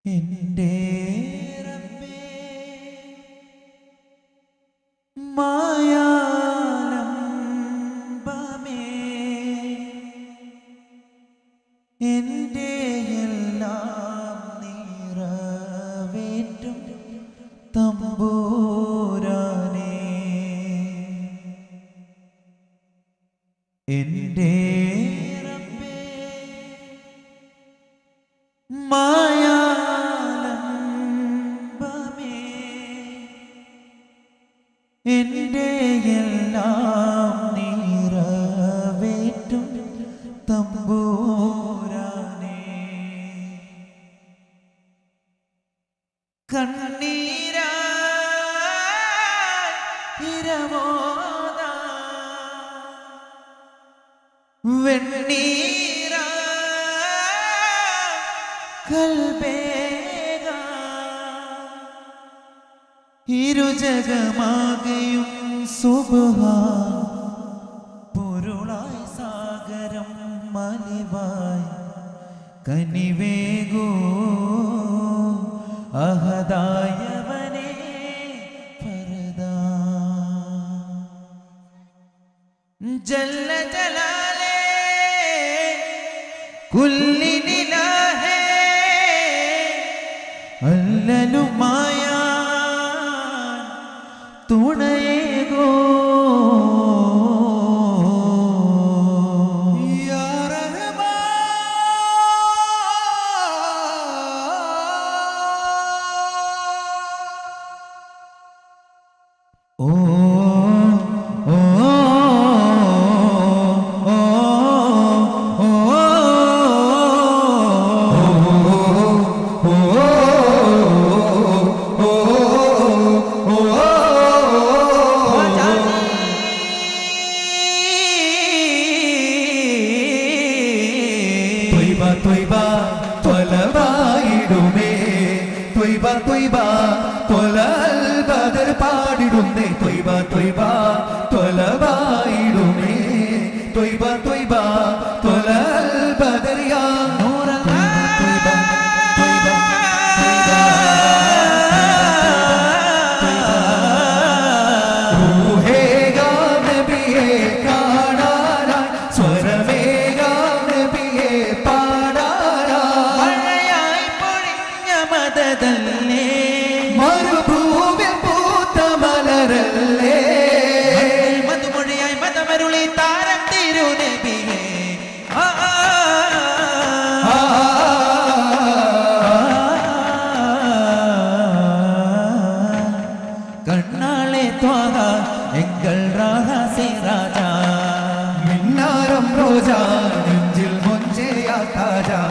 എന്റെ റബ്ബേ മായാലംബമേ എന്റെ എല്ലാം നിറവേറ്റും തമ്പുരാനേ എന്റെ റബ്ബേ എന്റെ എല്ലാം നിറവേറ്റും തമ്പുരാനേ കണ്ണീരായി ഇരമോദാ വെണ്ണീരായി കൽബേക ഇരുജഗമാകെയും സുബ്ഹാൻ പൊരുളായി സാഗരം മലിവായി കനിവേഗോ അഹദായവനേ പരദാ ജല്ല ജലാലേ കുല്ലിനിലാഹേ അല്ലലുമായ തുണയേകോ യാ റഹ്മാൻ ഓ ഓ ത്വയ്ബ ത്വലവായിടുമേ ത്വയ്ബ ത്വയ്ബ ത്വലൽ ബദർ പാടിടുന്നേ ത്വയ്ബ ത്വയ്ബ ത്വലവായിടുമേ ത്വയ്ബ ത്വയ്ബ ത്വലൽ ബദർ യാ മരുഭൂമിൽ പൂത്ത മലരല്ലേ മധുമൊഴിയായി മതമരുളി താരം തിരുനബിയേ കണ്ണാളെ ത്വാഹ എങ്കൾ റാഹസി രാജാ മിന്നാരം റോജാ നെഞ്ചിൽ മൊഞ്ചേയാ താജാ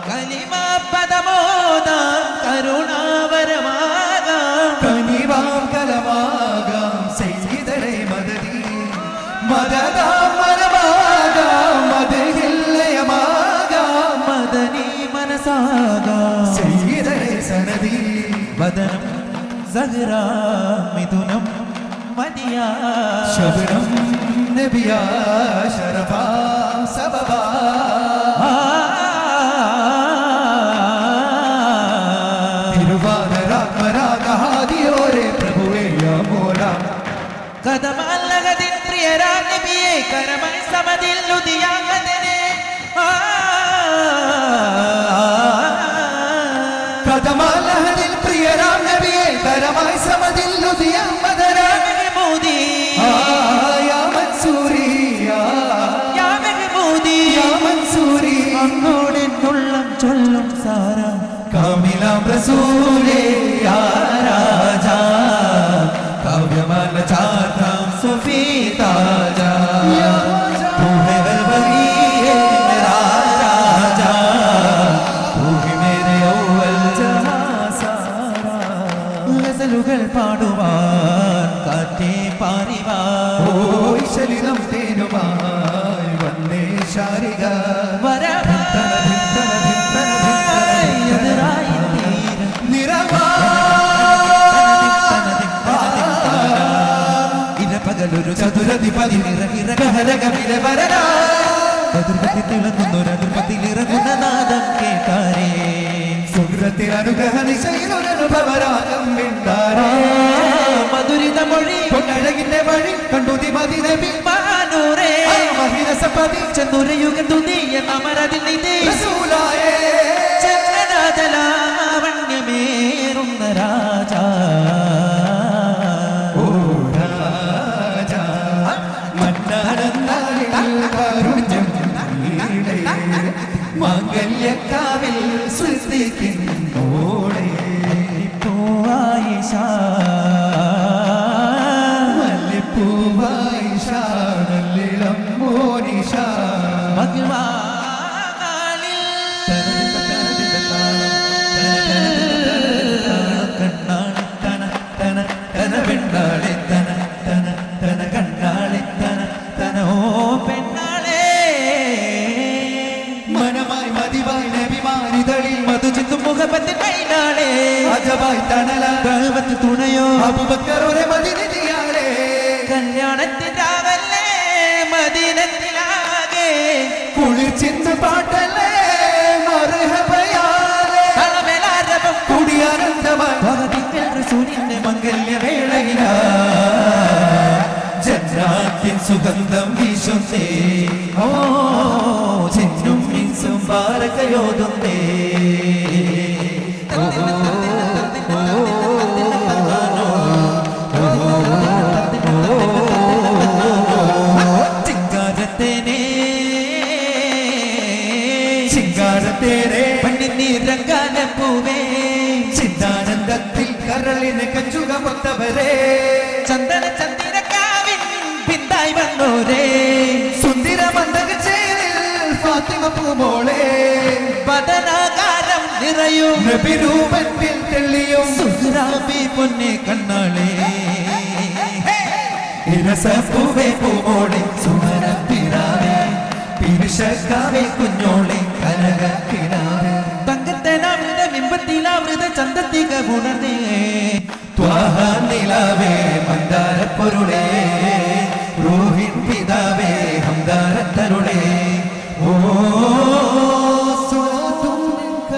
കലിമ പദമോദാം കരുണാവരമാകാം കനിവാം കലമാകാം സയ്യിദരേ മദദി മദദാം മരമാകാം മദഹില്ലയമാകാം മദനി മനസാകാം സയ്യിദരേ സനദി വദനം സഹ്റാ മിഥുനം മദിയാ ശബ്നം നബിയാ ശരഫാ സബബാ കദമല്ലഗതിൻ പ്രിയരാ നബിയേ കരമൈ സമദിൽ ലുദിയാകതനെ കദമല്ലഗതിൻ പ്രിയരാ നബിയേ കരമൈ സമദിൽ ലുദിയാകതനെ മോദി യാ മൻസൂരി യാ മഹ്മൂദി യാ മൻസൂരി അങ്ങോടെ ഉള്ളം ചൊല്ലും സാരാ കാമിലാം റസൂലേ യാ രാജാ काव्यमान चाहता सुफी ताजा तू है अलवली मेरा राजा तू ही मेरे अव्वल जहां सारा ഗസലുകൾ പാടുവാൻ കാറ്റേ പാറിവാൻ ഓ ശലിനം തേനുമായി വന്നേ ശാരിക പകലൊരു ചതുരധിപതി നിറകിറകഹരകമിലെ വരനാ തിളങ്ങുന്നൊരതിർപ്പത്തിലിറങ്ങുന്ന നാദം കേട്ടാരേ ജീവിതത്തിൽ അനുഗ്രഹ നിശയിലൊരനുഭവരാഗം വിണ്ടാരേ മധുരിത മൊഴി പൊന്നഴകിന്റെ വഴി കണ്ടു മദീന നബി മാനൂരേ മഹിരസപതി ചന്ദുരയുഗം തുതിയ അമരതിൽ നിധി റസൂലായേ ചന്ദ്രനാഥലാവണ്യമേറുന്ന രാജാ ഓ രാജാ മന്നാനന്ദാളിൽ കാരുണ്യം നീടേ മംഗല്യക്കാവിൽ സൃഷ്ടിക്കുന്നോളേ പൂവായിഷ മല്ലിപ്പൂവായിഷ നല്ലിളം മോനിഷ ഭഗവാനിൽ മനമായി മതിവായി നബിമാരിതളിൽ മധുചിന്തു മുഖപത്തിൽ മൈനാളേ അജബായി തണല ദൈവത്തിൽ തുണയോ അബൂബക്കറോരെ മദീനയാളേ കല്യാണത്തിൽ രാവല്ലേ മദീനത്തിലാകെ കുളിർച്ചിന്ന് പാട്ടല്ലേ മർഹബയാലേ തളമേലാരവം കുടിയാനന്ദമായി ഭഗതിക്കൽ റസൂലിന്റെ മംഗല്യവേളയിലാ ജന്നാത്തിൻ സുഗന്ധം വീശുന്നേ ഓ ചിന്നും മിൻസും ബാരകയോതുന്നേ ചിങ്കാരത്തേനെ ചിങ്കാരത്തേരെ പണ്ഡിതീരങ്കാല പൂവേ ചിന്താനന്ദത്തിൽ കരളിനെ കഞ്ചുക മൊത്തവരെ ചന്ദന ചന്ദിരക്കാവിൻ പിന്തായി വന്നോരേ സുന്ദര മന്ദക ചേരിൽ ഫാത്തിമ പൂമോളെ പതനാകാരം നിറയും നബിരൂപത്തിൽ തെളിയും സുഹ്റാബി പൊന്നെ കണ്ണാളേ ഇരസപ്പൂവേ പൂമോളെ സുമരപ്പിറാവേ പിരിശക്കാവേ കുഞ്ഞോളെ കനകക്കിനാവേ തങ്കത്തേനാമൃത ബിംബത്തിലാമൃത ചന്തത്തിക ഗുണനേ ത്വാഹ നിലാവേ മന്ദാരപ്പൊരുളേ റൂഹിൻ പിതാവേ ഹംദാരത്തരുളേ ഓ സ്വലാത്തും മിൻക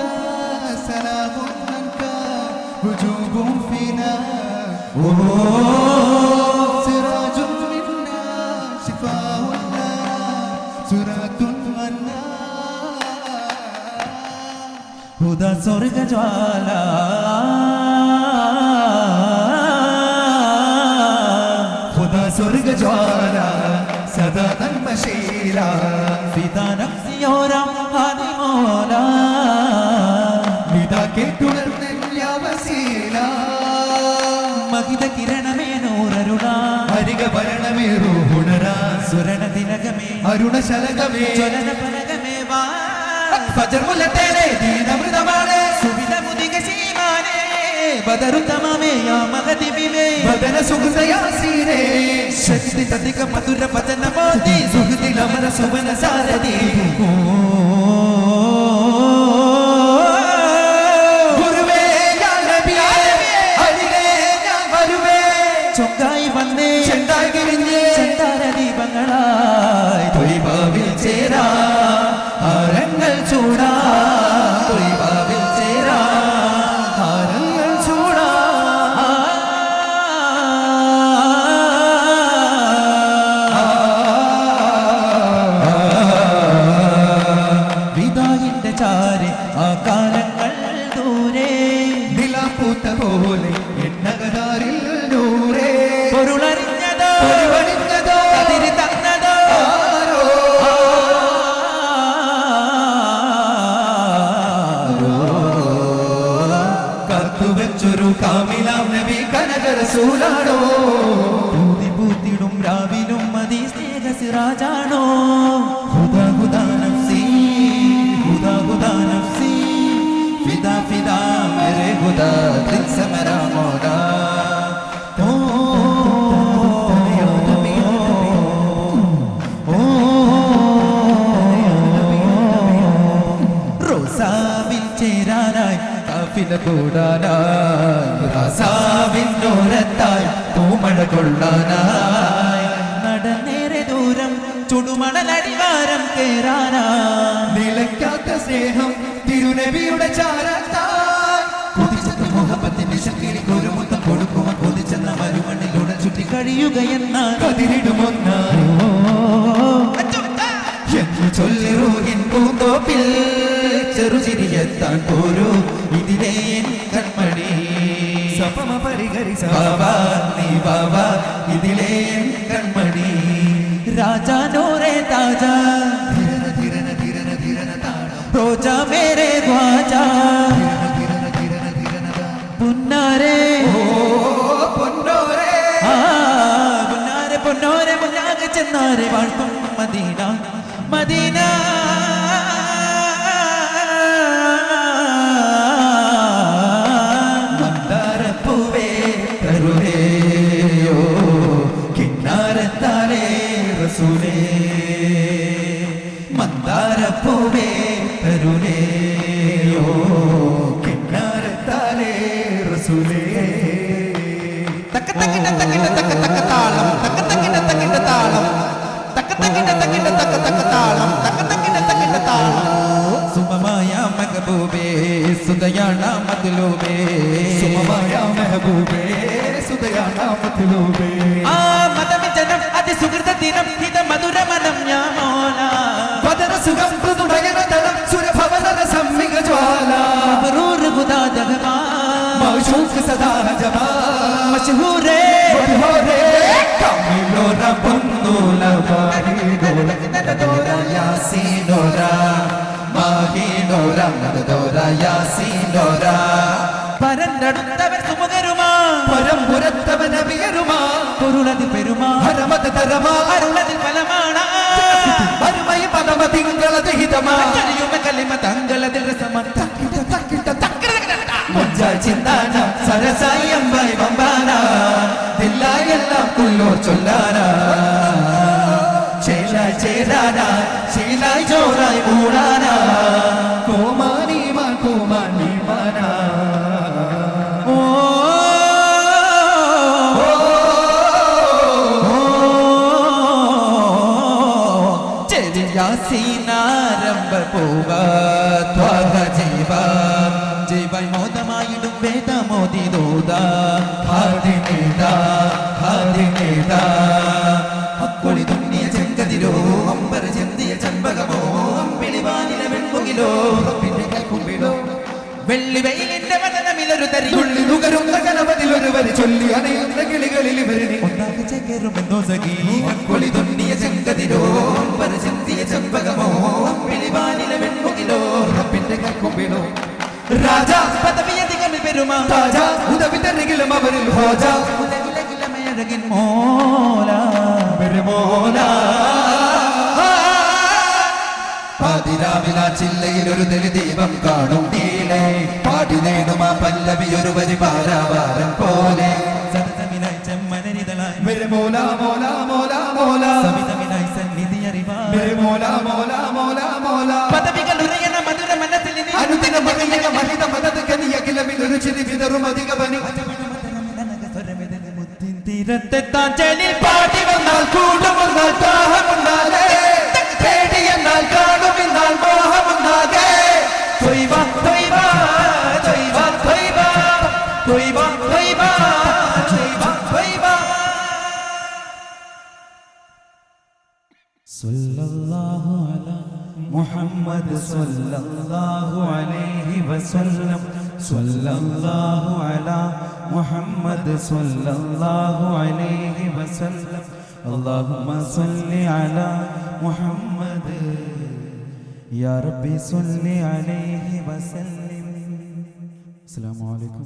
സലാമും അൻക ഹുജൂബും ഫീനാ ഓ സിറാജും മിന്നാ ശിഫാഉൻ ലനാ സുറാത്തുൻ മന്നാ ഹുദാ സ്വർഗജ്വാല ഖുദാ സ്വർഗജ്വാല സദാ നന്മശീല ഫിദാ നഫ്സിയോരം ഹാദി മോല നിദാ കേട്ടുണർന്ന വസീല മഹിത കിരണമേ നൂറരുളാ ഹരിക ഭരണമേ റൂഹുണരാ സുരണ തിലകമേ അരുണശലകമേ ജ്വലന പലകമേ വാ ഫജർ മുല്ലത്തേനെ ദീനമൃതമാണ് സുവിധ മുദിക ശീമാനേ ബദറു തമാമേ യാ മഹദി ബിവേ ബദന സുഹൃതയാസീരേ ശക്തി തതിക മധുര പതന മോദി സുഹൃതി നമന സുവന സാരഥി ഗുരുവേ യാ നബിയേ ഹരിയേ ഞാൻ വരുവേ ചൊങ്കായി വന്നേ ചെണ്ടായി കിരിഞ്ഞേ ചന്ദാര ദീപങ്ങളായി തൊയ്ബാവിൽ ചേരാ ഹാരങ്ങൾ ചൂടാ തൊയ്ബാവിൽ ചേരാ ഹാരങ്ങൾ ചൂടാ വിദായിന്റെ ചാരി ആ കാലങ്ങൾ ദൂരെ നിലാപ്പൂത്ത പോലെ എണ്ണകതാരിൽ നൂറേ പൊരുളറിഞ്ഞതോ പൊരുവണിഞ്ഞതോ അതിരി തന്നതോ ആരോ കത്തുവെച്ചൊരു കാമിലാം നബി കനകരസൂലാണോ പൂതി പൂത്തിടും രാവിലും മതി സ്നേഹ സിറാജാണോ ഹുദാ ഹുദാ നഫ്സി ഹുദാ ഹുദാ നഫ്സി ഫിദാ ഫിദാ മേരെ ഹുദാ ദിൽ സെ മേരാ മൗലാ ഓ റോസാവിൽ ചേരാനായി കാഫില കൂടാനായി റാസാവിന്നോരത്തായി പൂമഴ കൊള്ളാനായി നടന്നേറെ ദൂരം ചുടുമണലടിവാരം കേറാനായി നിലയ്ക്കാത്ത സ്നേഹം തിരുനബിയുടെ ചാരത്താ കഴിയുകയെന്നാൽ കതിരിടുമൊന്നായി എന്ന് ചൊല്ലി റൂഹിൻ പൂന്തോപ്പിൽ ചെറുചിരിയെത്താൻ പോരൂ ഇതിലേ എൻ കൺമണി സപമ പരിഹരി ബാബാ നീ ബാബാ ഇതിലേ എൻ കൺമണി രാജാ നോരെ താജാ ധിരന ധിരന ധിരന ധിരന താളം रोजा मेरे ख्वाजा ധിരന ധിരന ധിരന താളം പുന്നാരെ ഓ പൊന്നോരേ പുന്നാരെ പൊന്നോരെ മുന്നാകെ ചെന്നാരെ വാഴ്ത്തും മദീന മദീന മന്ദാരപ്പൂവേ തരുവേയോ കിന്നാരത്താലേ റസൂലേ മന്ദാരപ്പൂവേ തരുവേയോ കിന്നാരത്താലേ റസൂലേ തക്ക തക്കിട തക്കിട തക്ക തക്ക താളം തക്ക തക്കിട തക്കിട താളം തക്ക തക്കിട തക്കിട തക്ക തക്ക താളം തക്ക തക്കിട തക്കിട താളം സുമമായ മഹബൂബേ സുദയാണ മത്ലൂബേ സുമമായ മെഹബൂബേ സുദയാണ മത്ലൂബേ ആ മതവിജനം അതിസുഹൃത ദിനം ഹിത മധുരമനം യാ മോല വദനസുഖം മൃദുനയനതലം സുരഭവനരസം മികജ്വാല മബ്രൂർ ഖുദാ ജഹമാ മൗശൂഖ് സദാ ജമാ മശഹൂരേ മധുരേ കമിലോര പൊന്നൂല മാഹിനോര നദോര യാസീനോര മാഹിനോര നദോര യാസീനോര പരന്നടുത്തവർ സുമുഖരുമാ പരമ്പുരത്തവ നബിയരുമാ പൊരുളതി പെരുമാ ഹരമത തരമാ അരുളതി ഫലമാണ അരുമൈ പദമ തിങ്കളത ഹിതമാ കഴിയുമ കലിമ തങ്കളതിൽ രസമ മുഞ്ചാൽ ചിന്താന സരസായി അമ്പായി വമ്പാന ദില്ലായി എല്ലാം കുല്ലോ ചൊല്ലാന ചേലായി ചേരാന ശീലായി ചോറായി മൂടാന കോമാനീമാൻ കോമാനീമാന ഓ ചെറിയാസീനാരംഭ പോവ ത്വക ജീവ ജീവൻ മോദമായിടും വേദമോദിതോദ ഹാദിനേതാ ഹാദിനേതാ അക്കൊളി തുന്നിയ ചെങ്കതിരോ അമ്പര ചെന്തിയ ചെമ്പകമോ അമ്പിളിവാനില വെൺമുകിലോ പിന്നെ കൈക്കുമ്പിലോ വെള്ളി വെയിലിന്റെ വദനമിലൊരു തരി തുള്ളി നുകരുന്ന ഗണപതിലൊരു വരി ചൊല്ലി അണയുന്ന കിളികളിൽ ഇവരിനി ഒന്നാകെ ചേരുമെന്നോ സഖി അക്കൊളി തുന്നിയ ചെങ്കതിരോ അമ്പര ചെന്തിയ ചെമ്പകമോ അമ്പിളിവാനില വെൺമുകിലോ പിന്നെ കൈക്കുമ്പിലോ രാജാ പദവിയധികമിൽ പെരുമാ താജ ഉദവിതരികിലും അവരിൽ ഹോജ ഉദകിലകിലമേഴകിൻ മോല मेरे മോനാ പാതിരാവില ചില്ലയിൽ ഒരു ദീപം കാണും നീളെ പാടി നേടും ആ പല്ലവി ഒരു വരി പാരാവാരം പോലെ സതതമിനായി ചെമ്മനരിതളായി मेरे മോല മോല മോല മോല സവിതമിനായി സന്നിധി അറിവായി मेरे മോല മോല മോല മോല പദവികൾ ഉറയണ മധുര മനത്തിൽ ഇനി അനുദിന മഹിയ മഹിത മദത് കനിയകിലവിൽ ഒരു ചിരി വിതറും അധിക പനി തീരത്തെത്താൻ ചെലി പാടി വന്നാൽ കൂടുമെന്നാൽ ദാഹമുണ്ടാകെ പേടിയെന്നാൽ കാണുമെന്നാൽ മോഹമുണ്ടാകെ തൊയ്വ തൊയ്വ തൊയ്വ തൊയ്വ തൊയ്വ തൊയ്വ തൊയ്വ തൊയ്വ സല്ലല്ലാഹു അലാ മുഹമ്മദ് സല്ലല്ലാഹു അലൈഹി വസല്ലം സല്ലല്ലാഹു അലാ മുഹമ്മദ് സല്ലല്ലാഹു അലൈഹി വസല്ലം اللهم صل على محمد يا ربي صل عليه وسلم السلام عليكم